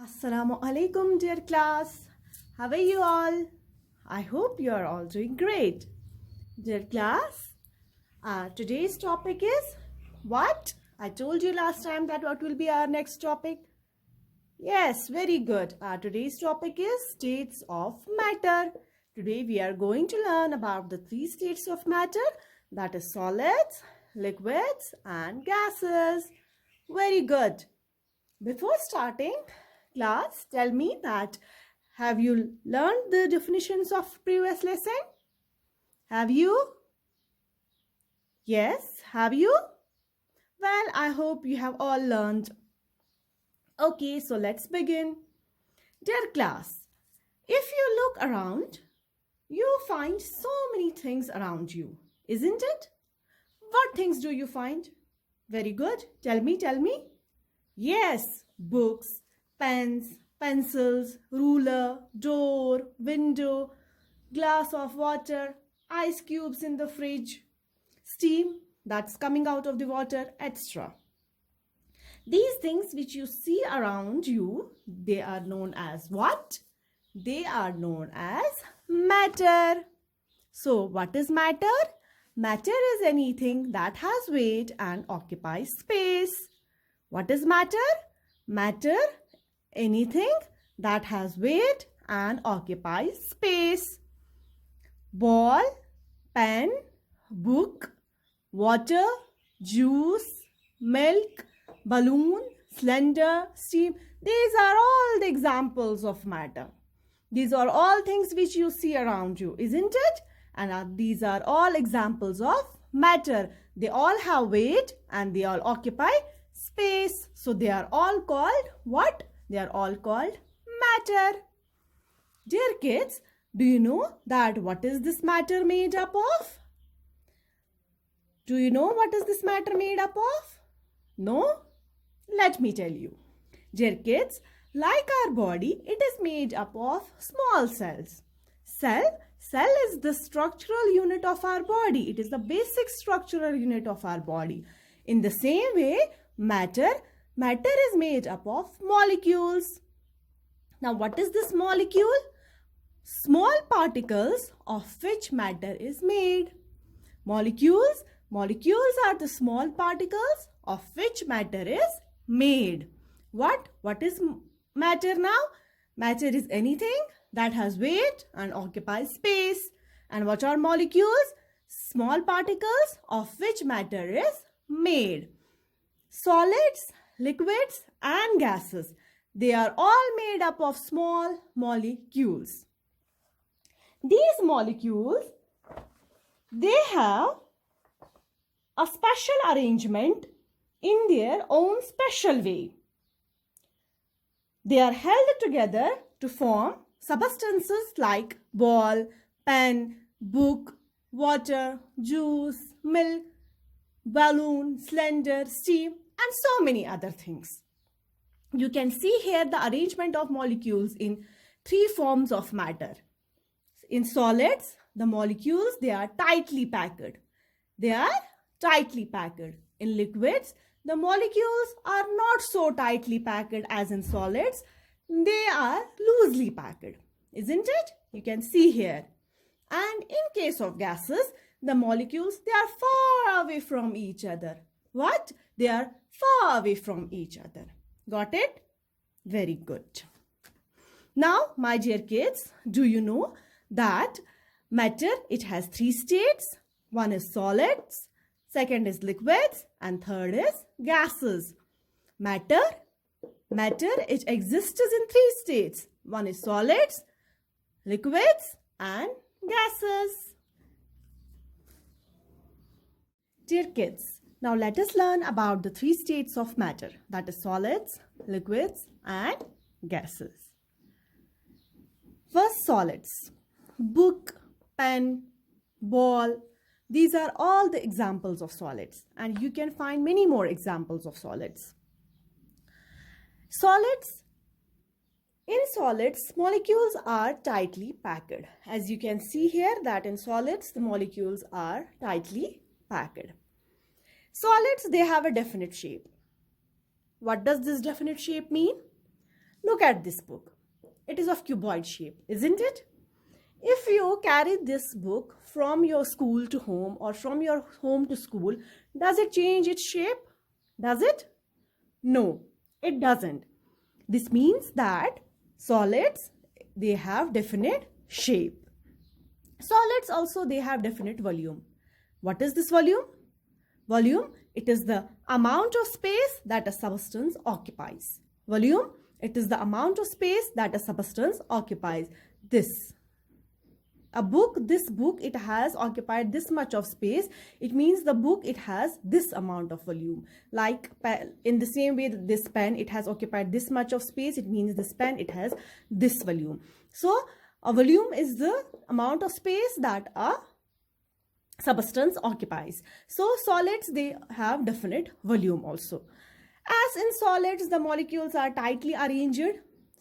Assalamu alaikum, dear class. How are you all? I hope you are all doing great. Dear class, today's topic is what? I told you last time that what will be our next topic. Yes, very good. Today's topic is states of matter. Today we are going to learn about the three states of matter, that is solids, liquids and gases. Very good. Before starting, class, tell me that have you learned the definitions of previous lesson? Have you? Yes, have you? Well, I hope you have all learned. Okay, so let's begin. Dear class, if you look around, you find so many things around you, isn't it? What things do you find? Very good. Tell me. Yes, books, pens, pencils, ruler, door, window, glass of water, ice cubes in the fridge, steam that's coming out of the water, etc. These things which you see around you, they are known as what? They are known as matter. So, what is matter? Matter is anything that has weight and occupies space. What is matter? Matter, anything that has weight and occupies space. Ball, pen, book, water, juice, milk, balloon, cylinder, steam. These are all the examples of matter. These are all things which you see around you, isn't it? And these are all examples of matter. They all have weight and they all occupy space. So they are all called what? They are all called matter. Dear kids, do you know that what is this matter made up of? Do you know what is this matter made up of? No? Let me tell you. Dear kids, like our body, it is made up of small cells. Cell is the structural unit of our body. It is the basic structural unit of our body. In the same way, matter is made up of molecules. Now, what is this molecule? Small particles of which matter is made. Molecules are the small particles of which matter is made. What is matter now? Matter is anything that has weight and occupies space. And what are molecules? Small particles of which matter is made. Solids, liquids and gases, they are all made up of small molecules. These molecules, they have a special arrangement in their own special way. They are held together to form substances like ball, pen, book, water, juice, milk, balloon, cylinder, steam, and so many other things. You can see here the arrangement of molecules in three forms of matter. In solids, the molecules, they are tightly packed. In liquids, the molecules are not so tightly packed as in solids. They are loosely packed, isn't it? You can see here. And in case of gases, the molecules, they are far away from each other. What? They are far away from each other. Got it? Very good. Now, my dear kids, do you know that matter, it has three states? One is solids, second is liquids, and third is gases. Matter, it exists in three states. One is solids, liquids, and gases. Dear kids, now let us learn about the three states of matter, that is solids, liquids, and gases. First, solids. Book, pen, ball, these are all the examples of solids, and you can find many more examples of solids. In solids, molecules are tightly packed. As you can see here that in solids, the molecules are tightly packed. Solids, they have a definite shape. What does this definite shape mean? Look at this book. It is of cuboid shape, isn't it? If you carry this book from your school to home or from your home to school, does it change its shape? Does it? No, it doesn't. This means that solids, they have definite shape. Solids also, they have definite volume. What is this volume? Volume, it is the amount of space that a substance occupies. Volume, it is the amount of space that a substance occupies. This book, it has occupied this much of space. It means the book, it has this amount of volume. Like in the same way, this pen, it has occupied this much of space. It means this pen, it has this volume. So a volume is the amount of space that a substance occupies. So solids, they have definite volume also. As in solids, the molecules are tightly arranged.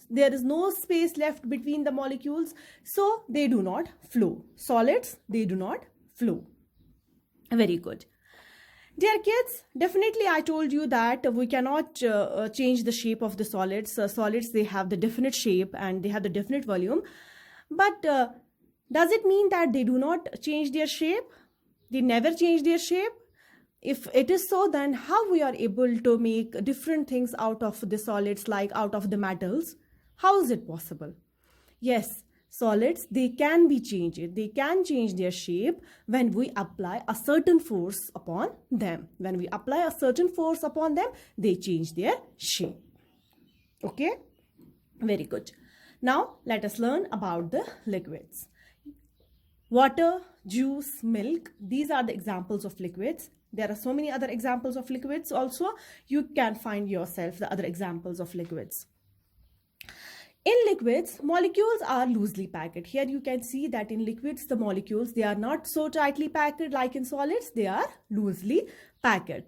There is no space left between the molecules, so they do not flow. Solids, they do not flow. Very good. Dear kids, definitely I told you that we cannot change the shape of the solids. Solids, they have the definite shape and they have the definite volume. But does it mean that they do not change their shape? They never change their shape? If it is so, then how we are able to make different things out of the solids, like out of the metals? How is it possible? Yes, solids, they can be changed. They can change their shape when we apply a certain force upon them. When we apply a certain force upon them, they change their shape. Okay? Very good. Now, let us learn about the liquids. Water, juice, milk, these are the examples of liquids. There are so many other examples of liquids also. You can find yourself the other examples of liquids. In liquids, molecules are loosely packed. Here you can see that in liquids, the molecules, they are not so tightly packed like in solids. They are loosely packed.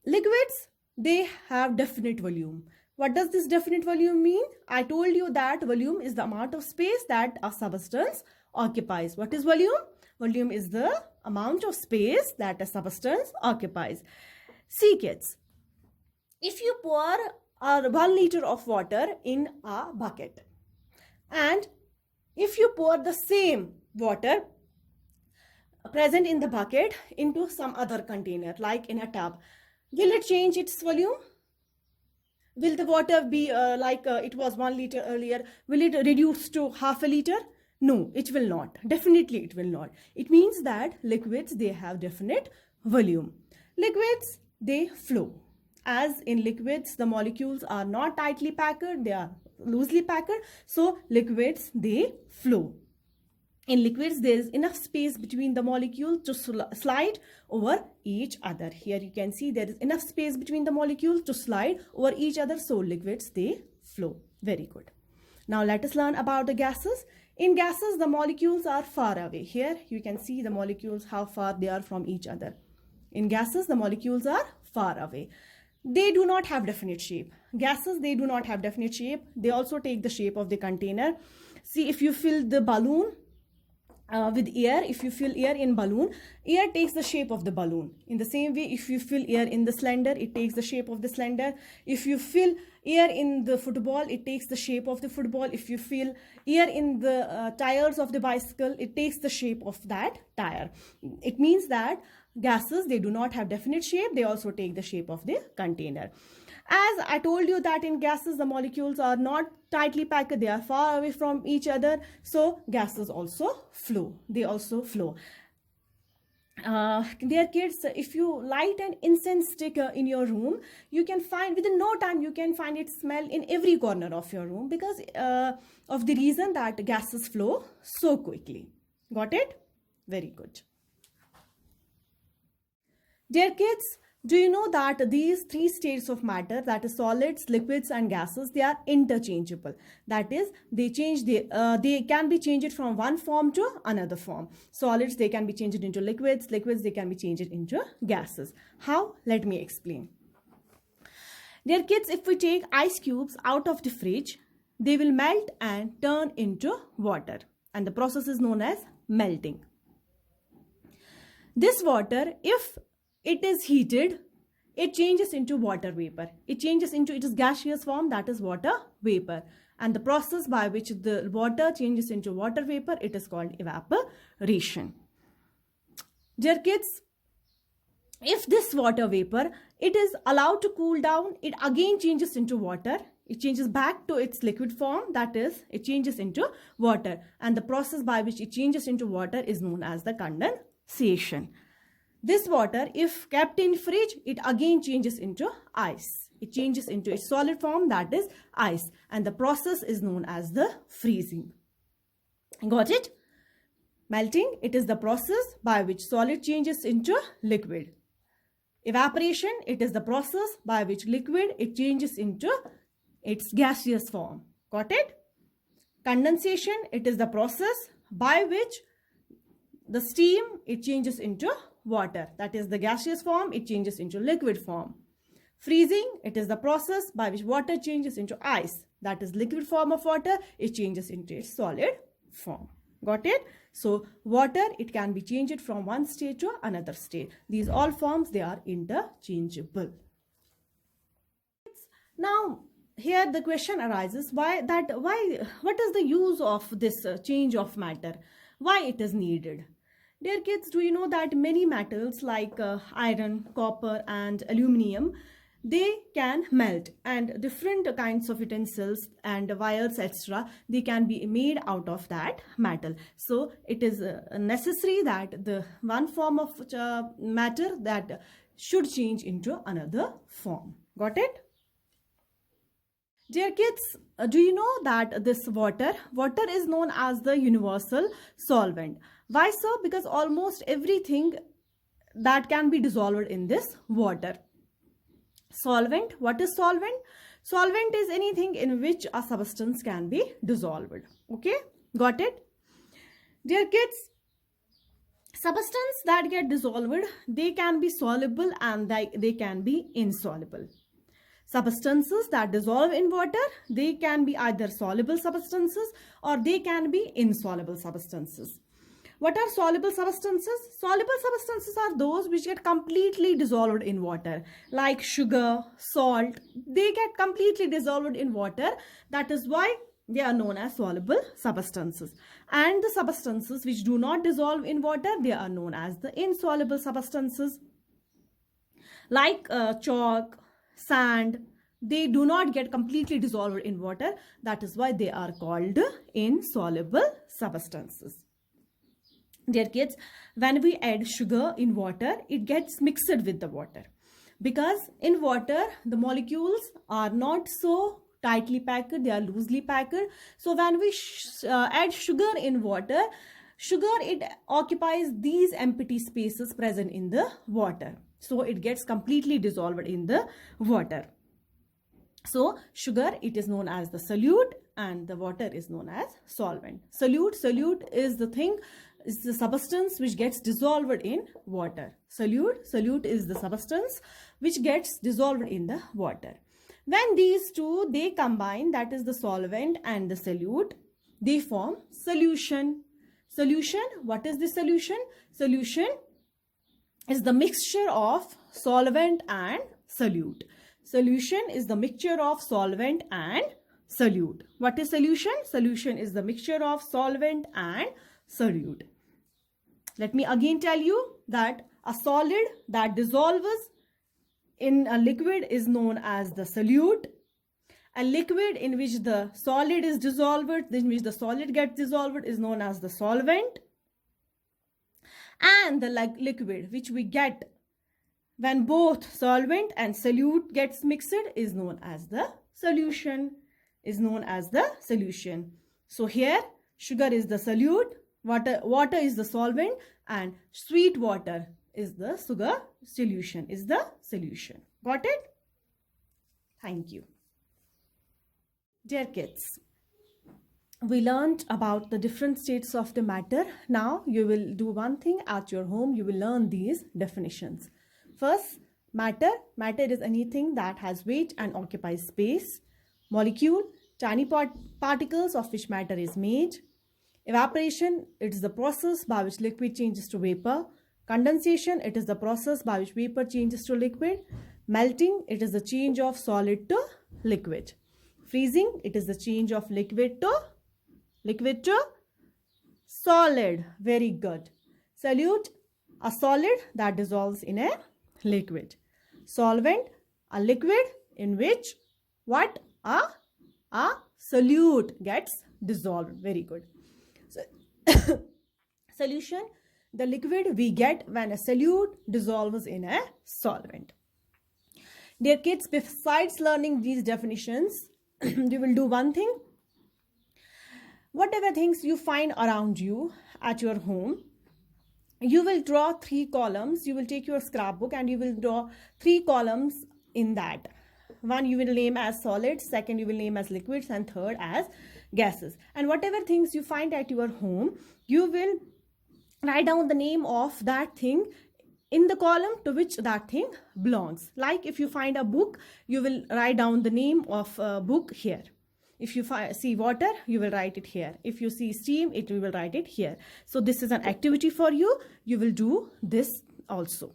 Liquids, they have definite volume. What does this definite volume mean? I told you that volume is the amount of space that a substance occupies. What is volume? Volume is the amount of space that a substance occupies. See kids, if you pour 1 liter of water in a bucket, and if you pour the same water present in the bucket into some other container, like in a tub, will it change its volume? Will the water be it was 1 liter earlier? Will it reduce to half a liter? No, it will not. Definitely it will not. It means that liquids, they have definite volume. Liquids, they flow. As in liquids, the molecules are not tightly packed, they are loosely packed. So liquids, they flow. In liquids, there is enough space between the molecules to slide over each other. Here you can see there is enough space between the molecules to slide over each other. So liquids, they flow. Very good. Now let us learn about the gases. In gases, the molecules are far away. Here you can see the molecules, how far they are from each other. In gases, the molecules are far away. They do not have definite shape. Gases, they do not have definite shape. They also take the shape of the container. See, if you fill the balloon with air, if you fill air in balloon, air takes the shape of the balloon. In the same way, if you fill air in the cylinder, it takes the shape of the cylinder. If you fill air in the football, it takes the shape of the football. If you fill air in the tires of the bicycle, it takes the shape of that tire. It means that gases, they do not have definite shape. They also take the shape of the container. As I told you that in gases, the molecules are not tightly packed. They are far away from each other. So gases also flow. They also flow. Dear kids, if you light an incense stick in your room, you can find, within no time, you can find its smell in every corner of your room, because of the reason that gases flow so quickly. Got it? Very good. Dear kids, do you know that these 3 states of matter, that is solids, liquids and gases, they are interchangeable. That is, they can be changed from one form to another form. Solids, they can be changed into liquids. Liquids, they can be changed into gases. How? Let me explain. Dear kids, if we take ice cubes out of the fridge, they will melt and turn into water. And the process is known as melting. This water, if it is heated, it changes into water vapor. It changes into its gaseous form, that is water vapor. And the process by which the water changes into water vapor, it is called evaporation. Dear kids, if this water vapor, it is allowed to cool down, it again changes into water. It changes back to its liquid form, that is, it changes into water. And the process by which it changes into water is known as the condensation. This water, if kept in fridge, it again changes into ice. It changes into its solid form, that is ice. And the process is known as the freezing. Got it? Melting, it is the process by which solid changes into liquid. Evaporation, it is the process by which liquid, it changes into its gaseous form. Got it? Condensation, it is the process by which the steam, it changes into water. That is the gaseous form, it changes into liquid form. Freezing, it is the process by which water changes into ice. That is liquid form of water, it changes into its solid form. Got it? So water, it can be changed from one state to another state. These all forms, they are interchangeable. Now, here the question arises, what is the use of this change of matter? Why it is needed? Dear kids, do you know that many metals like iron, copper and aluminium, they can melt, and different kinds of utensils and wires, etc., they can be made out of that metal. So it is necessary that the one form of matter that should change into another form. Got it? Dear kids, do you know that this water is known as the universal solvent? Why so? Because almost everything that can be dissolved in this water. Solvent, what is solvent? Solvent is anything in which a substance can be dissolved. Okay, got it? Dear kids, substances that get dissolved, they can be soluble and they can be insoluble. Substances that dissolve in water, they can be either soluble substances or they can be insoluble substances. What are soluble substances? Soluble substances are those which get completely dissolved in water, like sugar, salt. They get completely dissolved in water. That is why they are known as soluble substances. And the substances which do not dissolve in water, they are known as the insoluble substances. Like chalk, sand, they do not get completely dissolved in water. That is why they are called insoluble substances. Dear kids, when we add sugar in water, it gets mixed with the water. Because in water, the molecules are not so tightly packed, they are loosely packed. So when we add sugar in water, it occupies these empty spaces present in the water. So it gets completely dissolved in the water. So sugar, it is known as the solute and the water is known as solvent. Solute is the thing, is the substance which gets dissolved in water. Solute is the substance which gets dissolved in the water. When these two, they combine, that is the solvent and the solute, they form solution. Solution, what is the solution? Solution is the mixture of solvent and solute. Solution is the mixture of solvent and solute. What is solution? Solution is the mixture of solvent and solute. Let me again tell you that a solid that dissolves in a liquid is known as the solute. A liquid in which the solid is dissolved, in which the solid gets dissolved, is known as the solvent. And the liquid which we get when both solvent and solute gets mixed is known as the solution. So here sugar is the solute, water is the solvent, and sweet water is the sugar solution, Got it? Thank you. Dear kids, we learned about the different states of the matter. Now you will do one thing at your home. You will learn these definitions. First, matter. Matter is anything that has weight and occupies space. Molecule, tiny particles of which matter is made. Evaporation, it is the process by which liquid changes to vapor. Condensation, it is the process by which vapor changes to liquid. Melting, it is the change of solid to liquid. Freezing, it is the change of liquid to solid. Very good. Solute, a solid that dissolves in a liquid. Solvent, a liquid in which what? A solute gets dissolved. Very good. So, solution, the liquid we get when a solute dissolves in a solvent. Dear kids, besides learning these definitions, you will do one thing. Whatever things you find around you at your home, you will draw 3 columns. You will take your scrapbook and you will draw 3 columns in that. One you will name as solids, second you will name as liquids, and third as gases. And whatever things you find at your home, you will write down the name of that thing in the column to which that thing belongs. Like if you find a book, you will write down the name of a book here. If you see water, you will write it here. If you see steam, you will write it here. So this is an activity for you. You will do this also.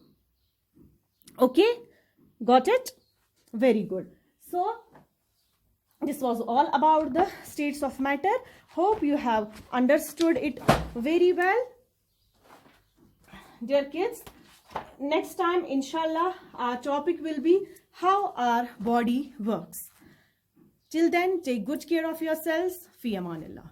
Okay, got it? Very good. So this was all about the states of matter. Hope you have understood it very well. Dear kids, next time inshallah our topic will be how our body works. Till then, take good care of yourselves. Fi amanillah.